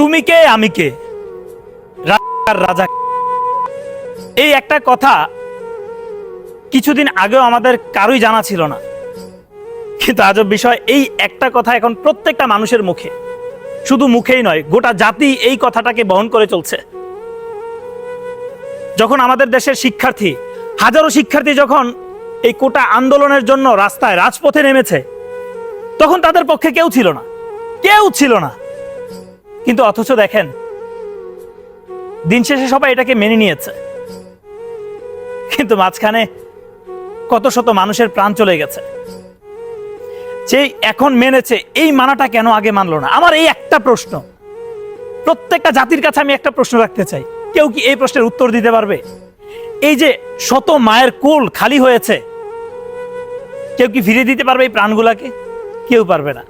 তুমি কে আমি কে, রাজা। এই একটা কথা কিছুদিন আগেও আমাদের কারোই জানা ছিল না, কিন্তু আজব বিষয় এই একটা কথা এখন প্রত্যেকটা মানুষের মুখে, শুধু মুখেই নয় গোটা জাতি এই কথাটাকে বহন করে চলছে। যখন আমাদের দেশের শিক্ষার্থী, হাজারো শিক্ষার্থী যখন এই কোটা আন্দোলনের জন্য রাস্তায় রাজপথে নেমেছে, তখন তাদের পক্ষে কেউ ছিল না। কিন্তু অথচ দেখেন দিন শেষে সবাই এটাকে মেনে নিয়েছে, কিন্তু মাঝখানে কত শত মানুষের প্রাণ চলে গেছে। যে এখন মেনেছে, এই মানাটা কেন আগে মানলো না? আমার এই একটা প্রশ্ন, প্রত্যেকটা জাতির কাছে আমি একটা প্রশ্ন রাখতে চাই, কেউ কি এই প্রশ্নের উত্তর দিতে পারবে? এই যে শত মায়ের কোল খালি হয়েছে, কেউ কি ফিরিয়ে দিতে পারবে এই প্রাণগুলাকে? কেউ পারবে না।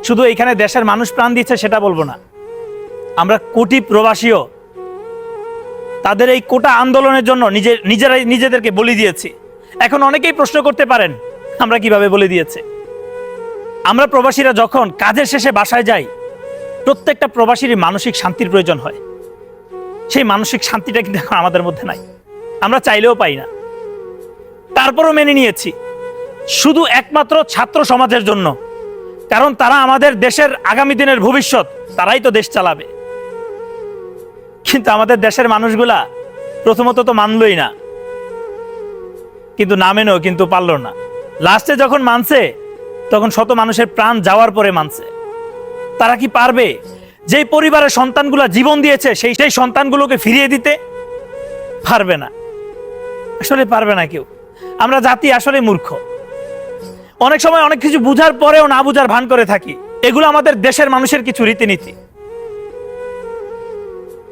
শুধু এখানে দেশের মানুষ প্রাণ দিচ্ছে সেটা বলবো না, আমরা কোটি প্রবাসীও তাদের এই কোটা আন্দোলনের জন্য নিজেরাই নিজেদেরকে বলি দিয়েছি। এখন অনেকেই প্রশ্ন করতে পারেন আমরা কিভাবে বলে দিয়েছে। আমরা প্রবাসীরা যখন কাজের শেষে বাসায় যাই, প্রত্যেকটা প্রবাসীরই মানসিক শান্তির প্রয়োজন হয়। সেই মানসিক শান্তিটা কিন্তু এখন আমাদের মধ্যে নাই, আমরা চাইলেও পাই না। তারপরও মেনে নিয়েছি, শুধু একমাত্র ছাত্র সমাজের জন্য, কারণ তারা আমাদের দেশের আগামী দিনের ভবিষ্যৎ, তারাই তো দেশ চালাবে। কিন্তু আমাদের দেশের মানুষগুলা প্রথমত তো মানলই না, কিন্তু না মেনেও কিন্তু পারল না। লাস্টে যখন মানছে, তখন শত মানুষের প্রাণ যাওয়ার পরে মানছে। তারা কি পারবে যেই পরিবারের সন্তানগুলা জীবন দিয়েছে সেই সন্তানগুলোকে ফিরিয়ে দিতে? পারবে না, আসলে পারবে না কেউ। আমরা জাতি আসলে মূর্খ, অনেক সময় অনেক কিছু বুঝার পরেও না বুঝার ভান করে থাকি। এগুলো আমাদের দেশের মানুষের কিছু রীতিনীতি।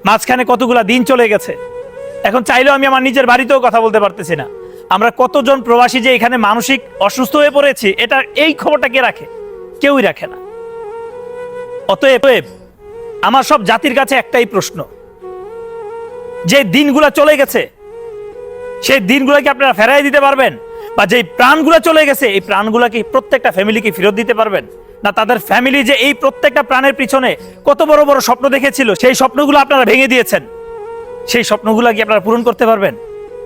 মাঝখানে কতগুলা দিন চলে গেছে, এখন চাইলেও আমি আমার নিজের বাড়িতেও কথা বলতে পারতেছি না। আমরা কতজন প্রবাসী যে এখানে মানসিক অসুস্থ হয়ে পড়েছি, এটা এই খবরটা কে রাখে? কেউই রাখে না। অতএব আমার সব জাতির কাছে একটাই প্রশ্ন, যে দিনগুলা চলে গেছে সেই দিনগুলোকে আপনারা ফেরাই দিতে পারবেন? বা যে প্রাণগুলো চলে গেছে এই প্রাণগুলোকে প্রত্যেকটা ফ্যামিলিকে ফেরত দিতে পারবেন? না তাদের ফ্যামিলি যে এই প্রত্যেকটা প্রাণের পিছনে কত বড় বড় স্বপ্ন দেখেছিল, সেই স্বপ্নগুলো আপনারা ভেঙে দিয়েছেন, সেই স্বপ্নগুলো কি আপনারা পূরণ করতে পারবেন?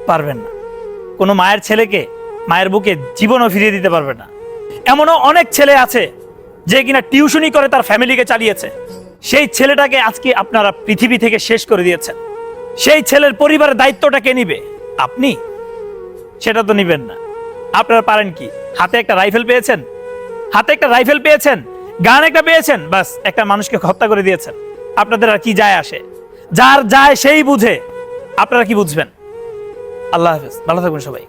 পারবেন না। কোনো মায়ের ছেলেকে মায়ের বুকে জীবনও ফিরিয়ে দিতে পারবে না। এমনও অনেক ছেলে আছে যে কিনা টিউশনি করে তার ফ্যামিলিকে চালিয়েছে, সেই ছেলেটাকে আজকে আপনারা পৃথিবী থেকে শেষ করে দিয়েছেন। সেই ছেলের পরিবারের দায়িত্বটা কে নিবে? আপনি? সেটা তো নিবেন না। আপনারা পারেন কি? হাতে একটা রাইফেল পেয়েছেন, গান একটা পেয়েছেন, বাস একটা মানুষকে হত্যা করে দিয়েছেন। আপনাদের আর কি যায় আসে? যার যায় সেই বুঝে, আপনারা কি বুঝবেন? আল্লাহ হাফেজ, ভালো থাকবেন সবাই।